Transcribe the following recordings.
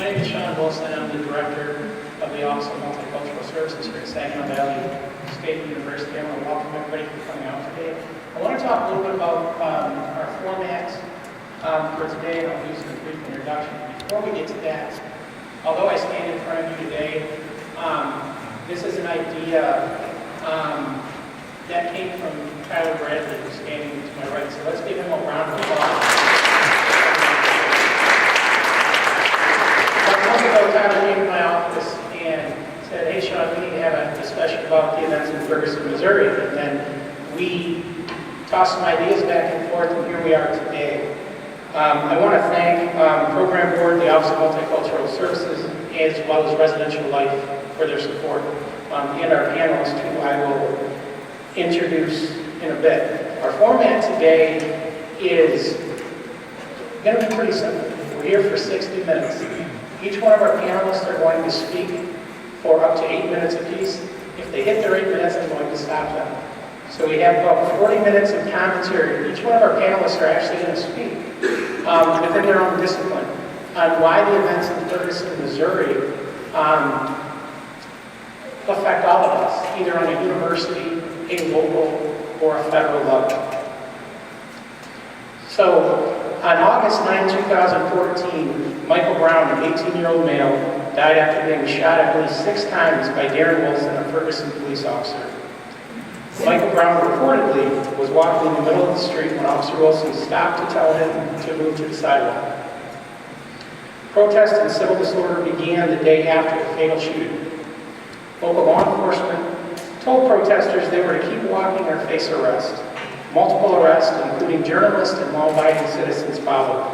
My name is Sean Wilson. I'm the director of the Office of Multicultural Services here at Saginaw Valley State University. I want to welcome everybody for coming out today. I want to talk a little bit about our formats for today, and I'll use a brief introduction. Before we get to that, although I stand in front of you today, this is an idea that came from Tyler Bradley, who's standing to my right. So let's give him a round of applause. Tyler came to my office and said, "Hey Sean, we need to have a discussion about the events in Ferguson, Missouri." And then we tossed some ideas back and forth, and here we are today. I want to thank Program Board, the Office of Multicultural Services, as well as Residential Life for their support, and our panelists, who I will introduce in a bit. Our format today is going to be pretty simple. We're here for 60 minutes. Each one of our panelists are going to speak for up to 8 minutes apiece. If they hit their 8 minutes, I'm going to stop them. So we have about 40 minutes of commentary. Each one of our panelists are actually going to speak within their own discipline on why the events in Ferguson, Missouri affect all of us, either on a university, a local, or a federal level. So, on August 9, 2014, Michael Brown, an 18-year-old male, died after being shot at least 6 times by Darren Wilson, a Ferguson police officer. Michael Brown reportedly was walking in the middle of the street when Officer Wilson stopped to tell him to move to the sidewalk. Protests and civil disorder began the day after the fatal shooting. Local law enforcement told protesters they were to keep walking or face arrest. Multiple arrests, including journalists and law-abiding citizens, followed.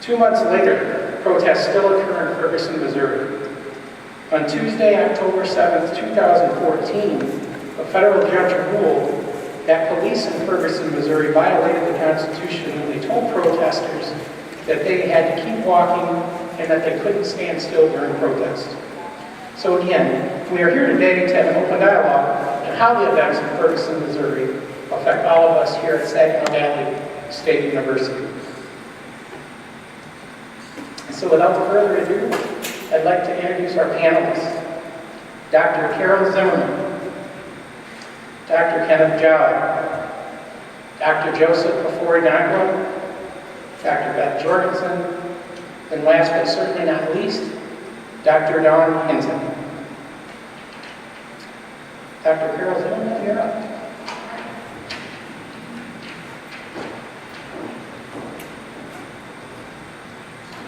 2 months later, protests still occur in Ferguson, Missouri. On Tuesday, October 7, 2014, a federal judge ruled that police in Ferguson, Missouri violated the Constitution when they told protesters that they had to keep walking and that they couldn't stand still during protest. So again, we are here today to have an open dialogue on how the events in Ferguson, Missouri affect all of us here at Saginaw Valley State University. So without further ado, I'd like to introduce our panelists. Dr. Carol Zimmermann, Dr. Kenneth, Dr. Joseph Ofori-Dankwa, Dr. Beth Jorgensen, and last but certainly not least, Dr. Hinton. Dr. Carol Zimmermann, you're up.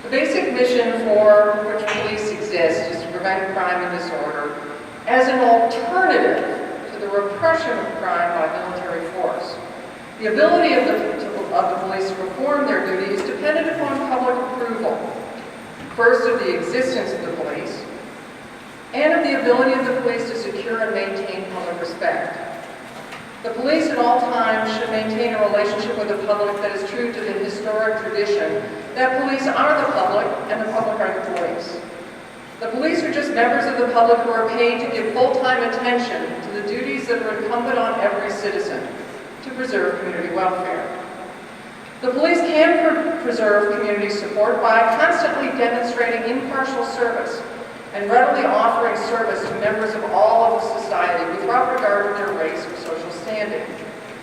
The basic mission for which police exist is to prevent crime and disorder as an alternative to the repression of crime by military force. The ability of the police to perform their duty is dependent upon public approval, first of the existence of the police, and of the ability of the police to secure and maintain public respect. The police at all times should maintain a relationship with the public that is true to the historic tradition that police are the public and the public are the police. The police are just members of the public who are paid to give full-time attention to the duties that are incumbent on every citizen to preserve community welfare. The police can preserve community support by constantly demonstrating impartial service and readily offering service to members of all of the society without regard to their race or social standing,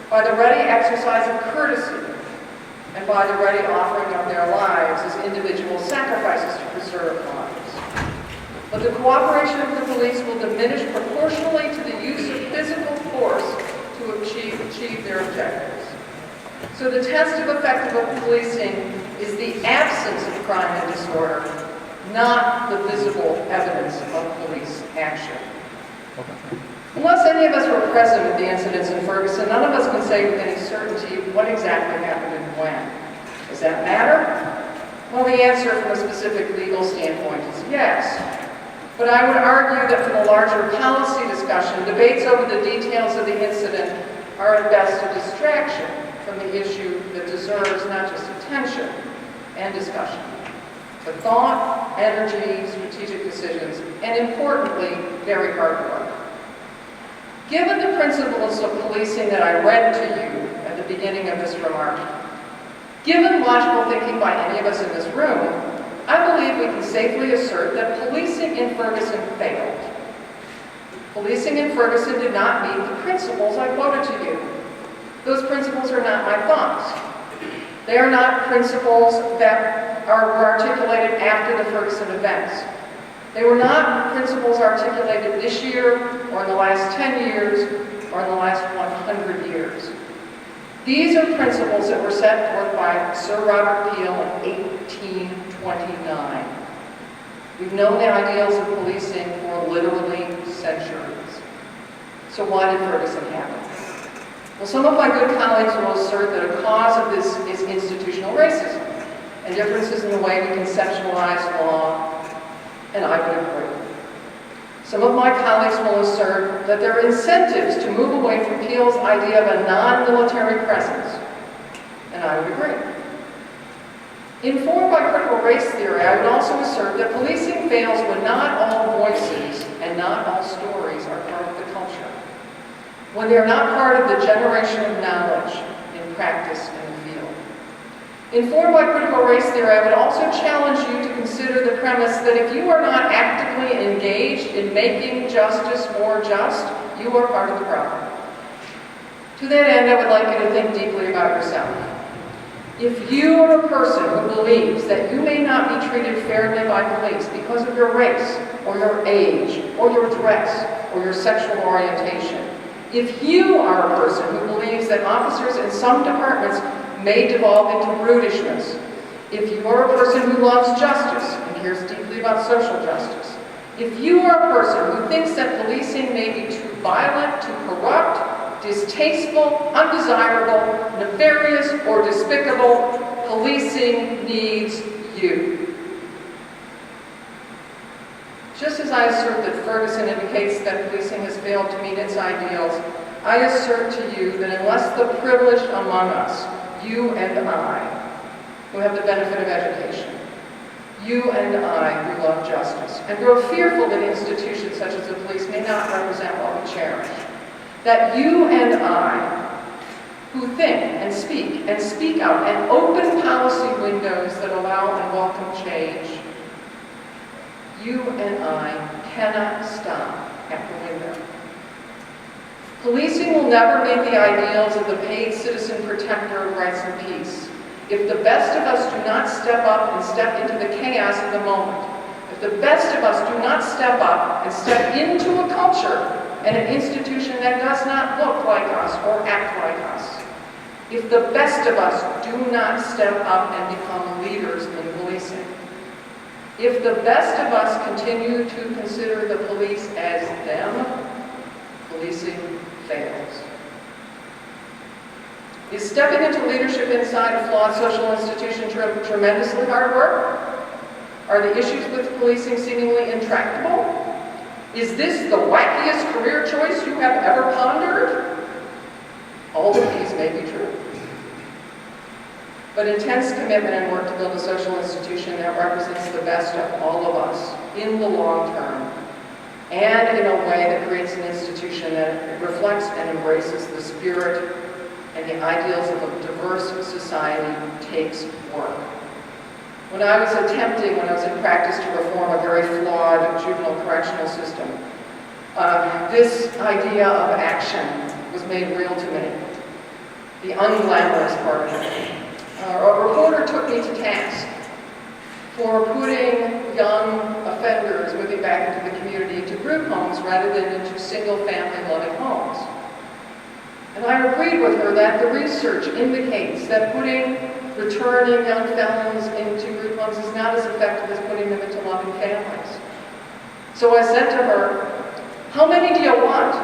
by the ready exercise of courtesy, and by the ready offering of their lives as individual sacrifices to preserve lives. But the cooperation of the police will diminish proportionally to the use of physical force to achieve their objectives. So the test of effective policing is the absence of crime and disorder, not the visible evidence of police action. Unless any of us were present at the incidents in Ferguson, none of us can say with any certainty what exactly happened and when. Does that matter? Well, the answer from a specific legal standpoint is yes. But I would argue that from a larger policy discussion, debates over the details of the incident are at best a distraction from the issue that deserves not just attention and discussion, but thought, energy, strategic decisions, and importantly, very hard work. Given the principles of policing that I read to you at the beginning of this remark, given logical thinking by any of us in this room, I believe we can safely assert that policing in Ferguson failed. Policing in Ferguson did not meet the principles I quoted to you. Those principles are not my thoughts. They are not principles that were articulated after the Ferguson events. They were not principles articulated this year, or in the last 10 years, or in the last 100 years. These are principles that were set forth by Sir Robert Peel in 1829. We've known the ideals of policing for literally centuries. So why did Ferguson happen? Well, some of my good colleagues will assert that a cause of this is institutional racism and differences in the way we conceptualize law, and I would agree. Some of my colleagues will assert that there are incentives to move away from Peel's idea of a non-military presence, and I would agree. Informed by critical race theory, I would also assert that policing fails when not all voices and not all stories are part of the culture, when they are not part of the generation of knowledge in practice in the field. Informed by critical race theory, I would also challenge you to consider the premise that if you are not actively engaged in making justice more just, you are part of the problem. To that end, I would like you to think deeply about yourself. If you are a person who believes that you may not be treated fairly by police because of your race, or your age, or your dress, or your sexual orientation, if you are a person who believes that officers in some departments may devolve into brutishness, if you are a person who loves justice and cares deeply about social justice, if you are a person who thinks that policing may be too violent, too corrupt, distasteful, undesirable, nefarious, or despicable, policing needs you. Just as I assert that Ferguson indicates that policing has failed to meet its ideals, I assert to you that unless the privileged among us, you and I, who have the benefit of education, you and I who love justice, and grow fearful that institutions such as the police may not represent what we cherish, that you and I, who think and speak out and open policy windows that allow and welcome change, you and I cannot stop at the window. Policing will never meet the ideals of the paid citizen protector of rights and peace if the best of us do not step up and step into the chaos of the moment. If the best of us do not step up and step into a culture and an institution that does not look like us or act like us. If the best of us do not step up and become leaders in policing. If the best of us continue to consider the police as them, policing fails. Is stepping into leadership inside a flawed social institution tremendously hard work? Are the issues with policing seemingly intractable? Is this the wackiest career choice you have ever pondered? All of these may be true. But intense commitment and work to build a social institution that represents the best of all of us in the long term, and in a way that creates an institution that reflects and embraces the spirit and the ideals of a diverse society takes work. When I was in practice to reform a very flawed juvenile correctional system, this idea of action was made real to me, the unglamorous part of it. A reporter took me to task for putting young offenders moving back into the community into group homes rather than into single-family loving homes. And I agreed with her that the research indicates that putting returning young felons into group homes is not as effective as putting them into loving families. So I said to her, "How many do you want?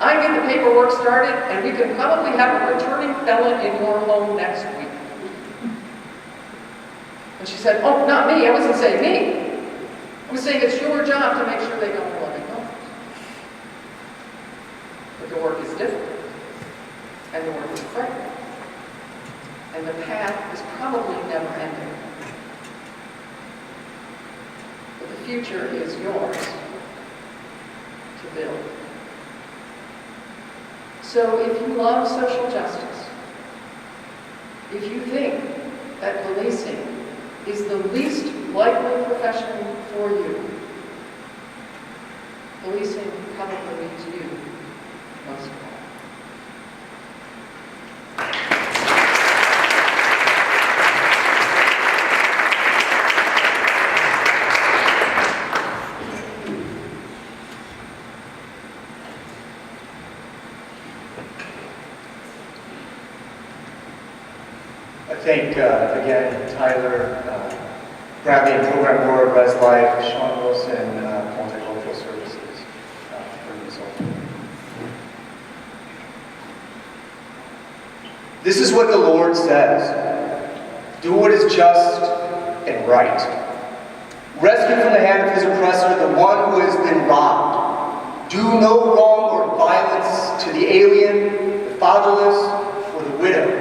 I get the paperwork started and we can probably have a returning felon in your home next week." And she said, "Oh, not me. I wasn't saying me. I was saying it's your job to make sure they go to loving homes." But the work is different. And the work is frightening. And the path is probably never ending. But the future is yours to build. So if you love social justice, if you think that policing is the least likely profession for you. Policing probably needs you most of all. I thank, again, Tyler, Bradley and Program Board, Res Life, Sean Wilson, Multicultural Services for this whole. This is what the Lord says. Do what is just and right. Rescue from the hand of his oppressor the one who has been robbed. Do no wrong or violence to the alien, the fatherless, or the widow.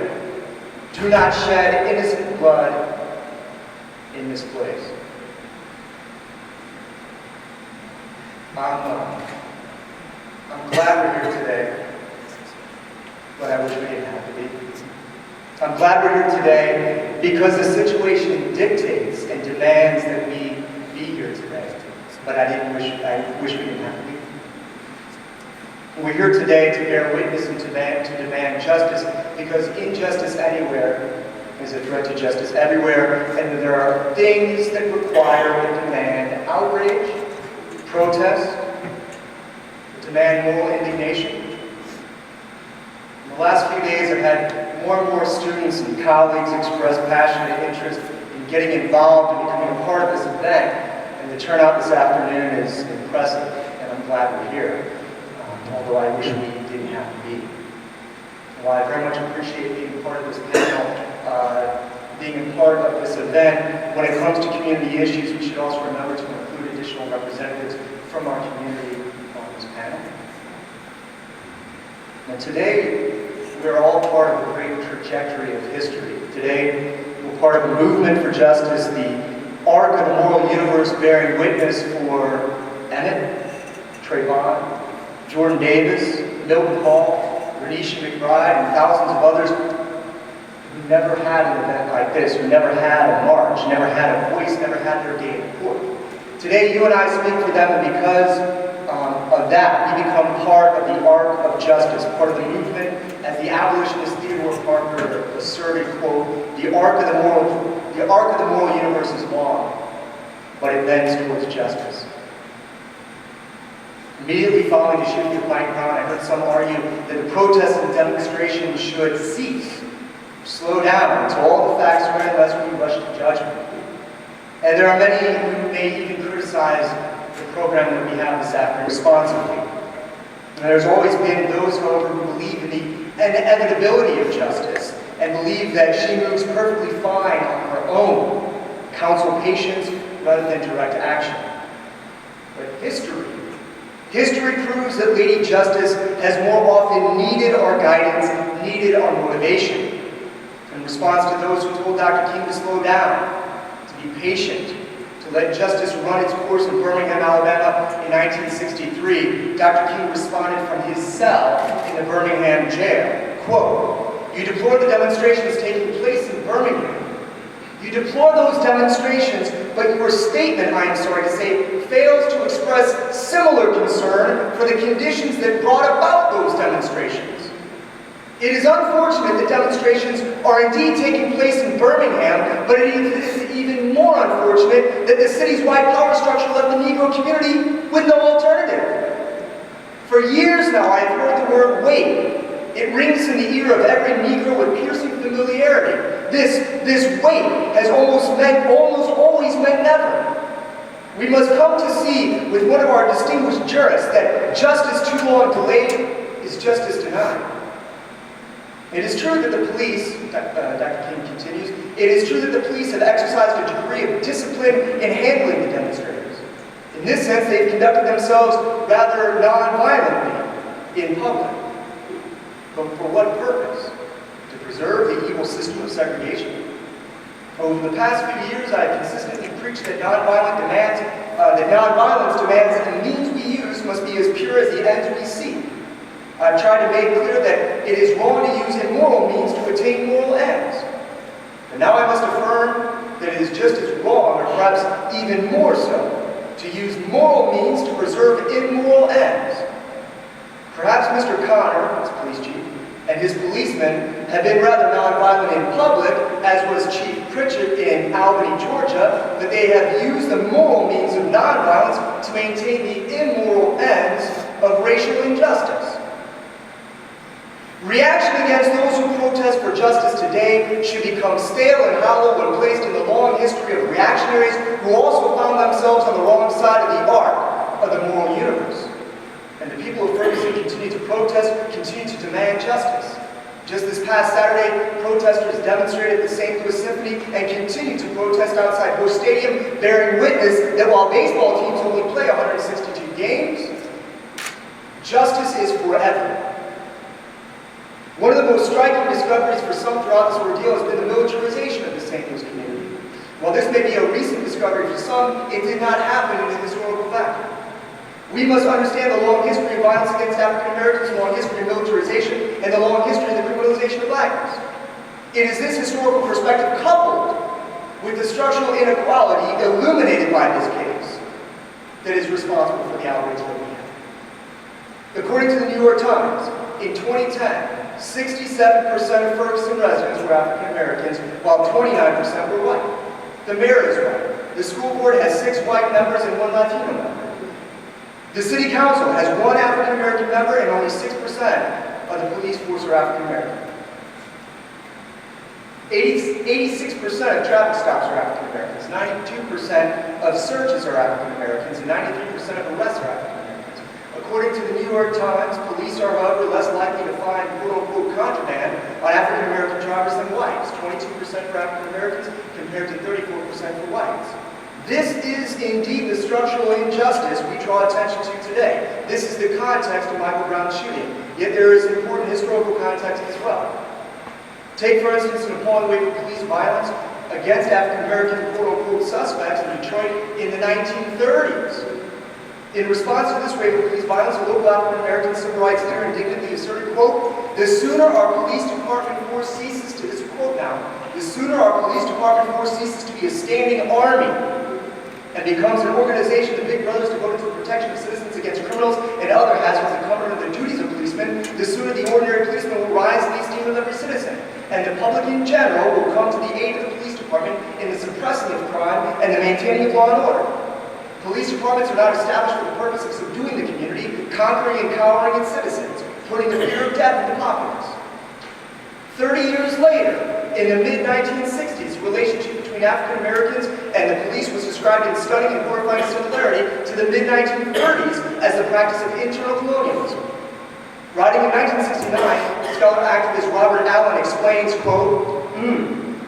Do not shed innocent blood in this place. I'm glad we're here today, but I wish we didn't have to be. I'm glad we're here today because the situation dictates and demands that we be here today, but I wish we didn't have to be. We're here today to bear witness and to demand justice, because injustice anywhere is a threat to justice everywhere, and there are things that require and demand outrage, protest, that demand moral indignation. In the last few days, I've had more and more students and colleagues express passionate interest in getting involved and becoming a part of this event, and the turnout this afternoon is impressive, and I'm glad we're here. Although I wish we didn't have to be. While I very much appreciate being part of this panel, being a part of this event, when it comes to community issues, we should also remember to include additional representatives from our community on this panel. And today, we're all part of a great trajectory of history. Today, we're part of a movement for justice, the arc of the moral universe bearing witness for Emmett, Trayvon, Jordan Davis, Milton Hall, Renisha McBride, and thousands of others who never had an event like this, who never had a march, never had a voice, never had their day in court. Today, you and I speak for them, and because of that, we become part of the arc of justice, part of the movement, as the abolitionist Theodore Parker asserted, quote, the arc of the moral universe is long, but it bends towards justice. Immediately following the shooting of Mike Brown, I heard some argue that the protests and demonstrations should cease, slow down until all the facts are in, lest we rush to judgment. And there are many who may even criticize the program that we have this afternoon responsibly. And there's always been those, however, who believe in the inevitability of justice and believe that she moves perfectly fine on her own, counsel patience rather than direct action. But History proves that Lady Justice has more often needed our guidance, needed our motivation. In response to those who told Dr. King to slow down, to be patient, to let justice run its course in Birmingham, Alabama in 1963, Dr. King responded from his cell in the Birmingham jail. Quote, "You deplore the demonstrations taking place in Birmingham. You deplore those demonstrations, but your statement, I am sorry to say, fails to express similar concern for the conditions that brought about those demonstrations. It is unfortunate that demonstrations are indeed taking place in Birmingham, but it is even more unfortunate that the city's white power structure left the Negro community with no alternative. For years now, I have heard the word wait. It rings in the ear of every Negro with piercing familiarity. This wait has almost always meant never. We must come to see with one of our distinguished jurists that justice too long delayed is justice denied. It is true that the police, Dr. King continues, it is true that the police have exercised a degree of discipline in handling the demonstrators. In this sense, they've conducted themselves rather non-violently in public. But for what purpose? To preserve the evil system of segregation. Over the past few years, I have consistently preached that nonviolence demands that the means we use must be as pure as the ends we seek. I've tried to make clear that it is wrong to use immoral means to attain moral ends. But now I must affirm that it is just as wrong, or perhaps even more so, to use moral means to preserve immoral ends. Perhaps Mr. Connor, his police chief, and his policemen have been rather nonviolent in public, as was Chief Pritchett in Albany, Georgia, but they have used the moral means of nonviolence to maintain the immoral ends of racial injustice. Reaction against those who protest for justice today should become stale and hollow when placed in the long history of reactionaries who also found themselves on the wrong side of the arc of the moral universe. And the people of Ferguson continue to protest, continue to demand justice. Just this past Saturday, protesters demonstrated at the St. Louis Symphony and continue to protest outside Busch Stadium, bearing witness that while baseball teams only play 162 games, justice is forever. One of the most striking discoveries for some throughout this ordeal has been the militarization of the St. Louis community. While this may be a recent discovery for some, it did not happen in the historical fact. We must understand the long history of violence against African Americans, the long history of militarization, and the long history of the criminalization of blackness. It is this historical perspective coupled with the structural inequality illuminated by this case that is responsible for the outrage that we have. According to the New York Times, in 2010, 67% of Ferguson residents were African Americans, while 29% were white. The mayor is white. The school board has 6 white members and 1 Latino member. The city council has 1 African American member and only 6% of the police force are African American. 86% of traffic stops are African Americans. 92% of searches are African Americans, and 93% of arrests are African Americans. According to the New York Times, police are, however, less likely to find quote-unquote contraband on African American drivers than whites. 22% for African Americans compared to 34% for whites. This is indeed the structural injustice we draw attention to today. This is the context of Michael Brown's shooting. Yet there is important historical context as well. Take, for instance, an appalling wave of police violence against African American quote-unquote suspects in Detroit in the 1930s. In response to this wave of police violence, a local African American civil rights leader indignantly asserted, quote, "The sooner our police department force ceases to," this is a quote now, "the sooner our police department force ceases to be a standing army and becomes an organization of big brothers devoted to the protection of citizens against criminals and other hazards incumbent on the duties of policemen, the sooner the ordinary policeman will rise in the esteem of every citizen, and the public in general will come to the aid of the police department in the suppressing of crime and the maintaining of law and order. Police departments are not established for the purpose of subduing the community, conquering and cowering its citizens, putting the fear of death in the populace." 30 years later, in the mid-1960s, the relationship between African Americans and the police was described in stunning and horrifying similarity to the mid-1930s as the practice of internal colonialism. Writing in 1969, scholar activist Robert Allen explains, quote,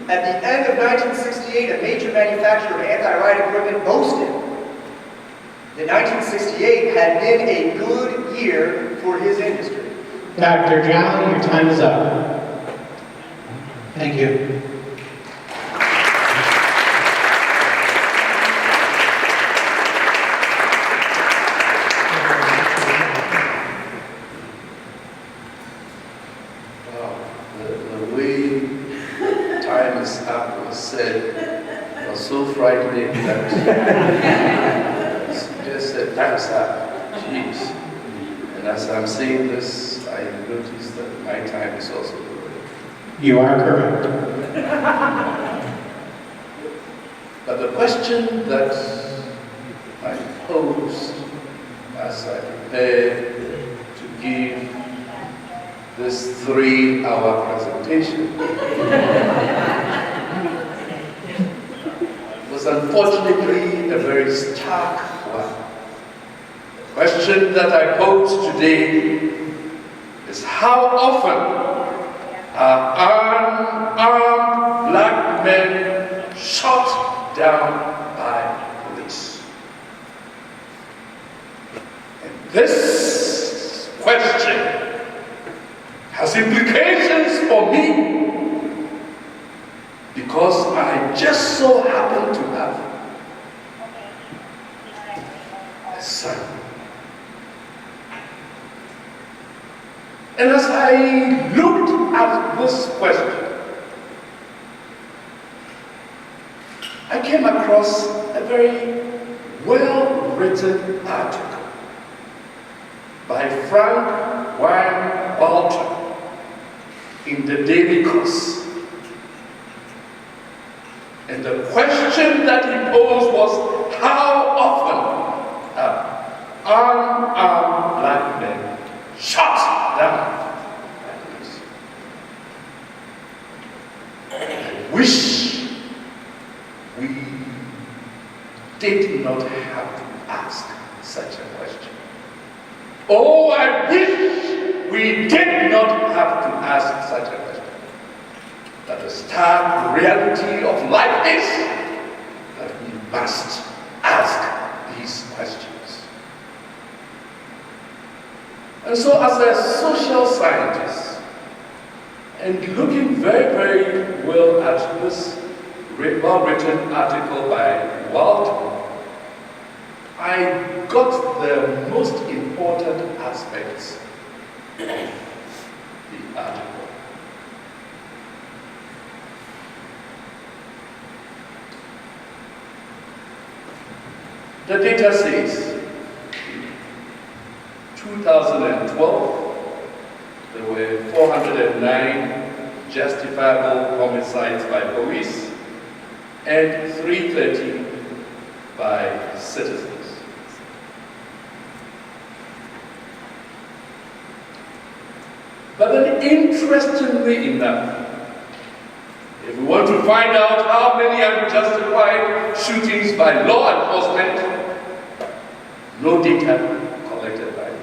"At the end of 1968, a major manufacturer of anti-riot equipment boasted that 1968 had been a good year for his industry." Dr. John, your time is up. Thank you. The way time is up was said was so frightening that just said time's up. Jeez. And as I'm saying this, I noticed that my time is also over. You are correct. But the question that I posed as I prepared to give this 3-hour presentation was unfortunately a very stark one. The question that I posed today is how often are unarmed black men shot down by police? And this question has implications for me because I just so happen to have a son. And as I looked at this question, came across a very well-written article by Frank Wine Walter in the Daily Course. And the question that he posed was, how often are unarmed black men shot down like this? I wish we did not have to ask such a question. Oh, I wish we did not have to ask such a question. That the stark reality of life is that we must ask these questions. And so as a social scientist, and looking very, very well at this well-written article by Walter, I got the most important aspects of the article. The data says, 2012, there were 409 justifiable homicides by police and 330 by citizens. But then, interestingly enough, if we want to find out how many unjustified shootings by law enforcement, no data collected by the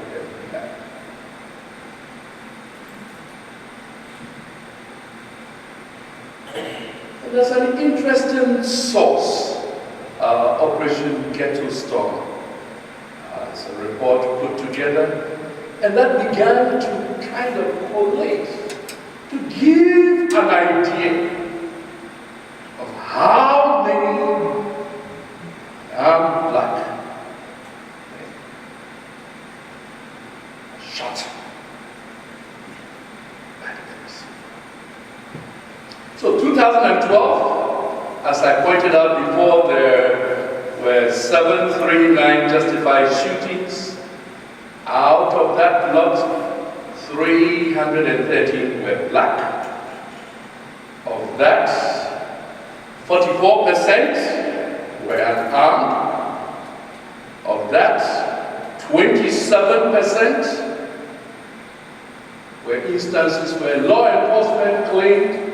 FBI. And there's an interesting source, Operation Ghetto Storm. It's a report put together, and that began to kind of collate, to give an idea of how many black men shot by the police. So 2012, as I pointed out before, there were 739 justified shootings. Out of that lot, 313 were black. Of that, 44% were unarmed. Of that, 27% were instances where law enforcement claimed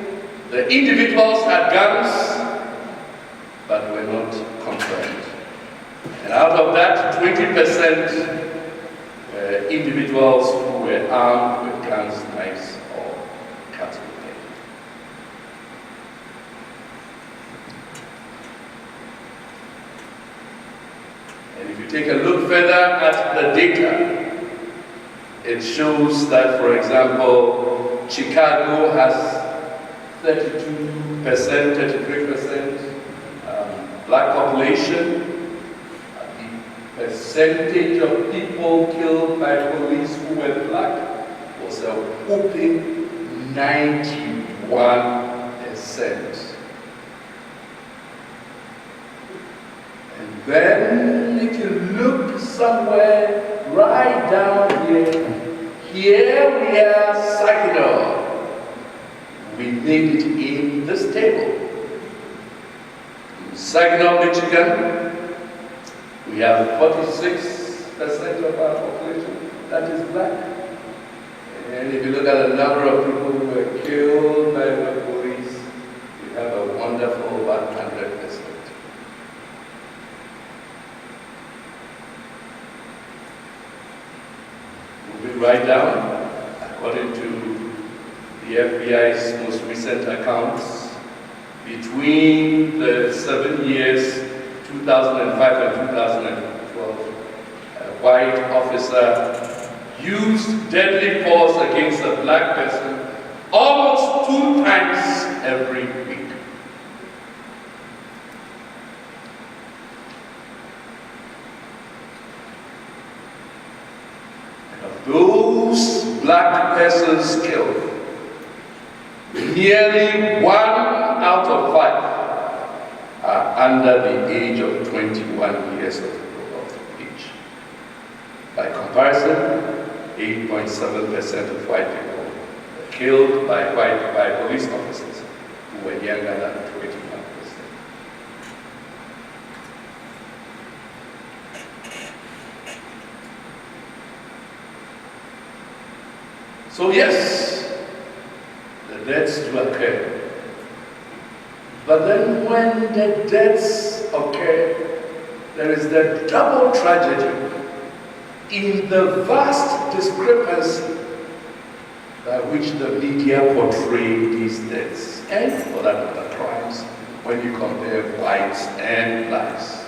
the individuals had guns, but were not confirmed. And out of that, 20% were individuals who were armed with guns, knives, or cutting. And if you take a look further at the data, it shows that, for example, Chicago has 32%, 33% black population. The percentage of people killed by police who were black was a whopping 91%. And then if you look somewhere right down here we are Saginaw. We made it in this table. In Saginaw, Michigan, we have 46% of our population that is black. And if you look at the number of people who were killed by the police, we have a wonderful 100%. Moving right down, according to the FBI's most recent accounts, between the 7 years 2005 and 2012, a white officer used deadly force against a black person almost 2 times every week. And of those black persons killed, nearly 1 out of 5 are under the age of 21 years of age. By comparison, 8.7% of white people were killed by police officers who were younger than 21%. So yes, the deaths do occur. But then when the deaths occur, there is the double tragedy in the vast discrepancy by which the media portray these deaths and for that matter crimes when you compare whites and blacks.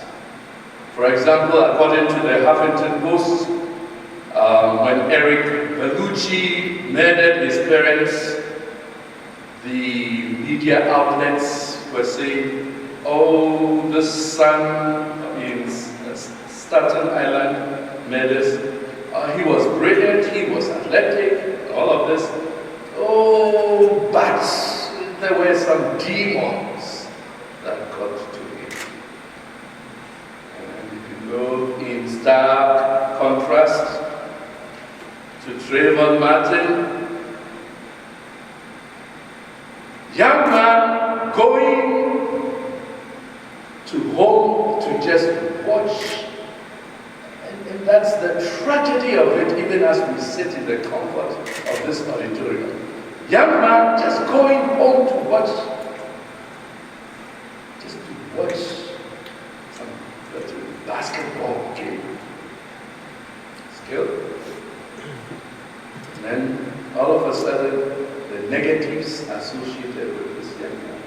For example, according to the Huffington Post, when Eric Bellucci murdered his parents, the media outlets were saying, oh, the son in Staten Island murders, he was brilliant, he was athletic, all of this. Oh, but there were some demons that got to him. And if you go in stark contrast to Trayvon Martin, young man going to home to just watch. And that's the tragedy of it, even as we sit in the comfort of this auditorium. Young man just going home to watch some basketball game. Skill. And then all of a sudden, the negatives associated with this young man.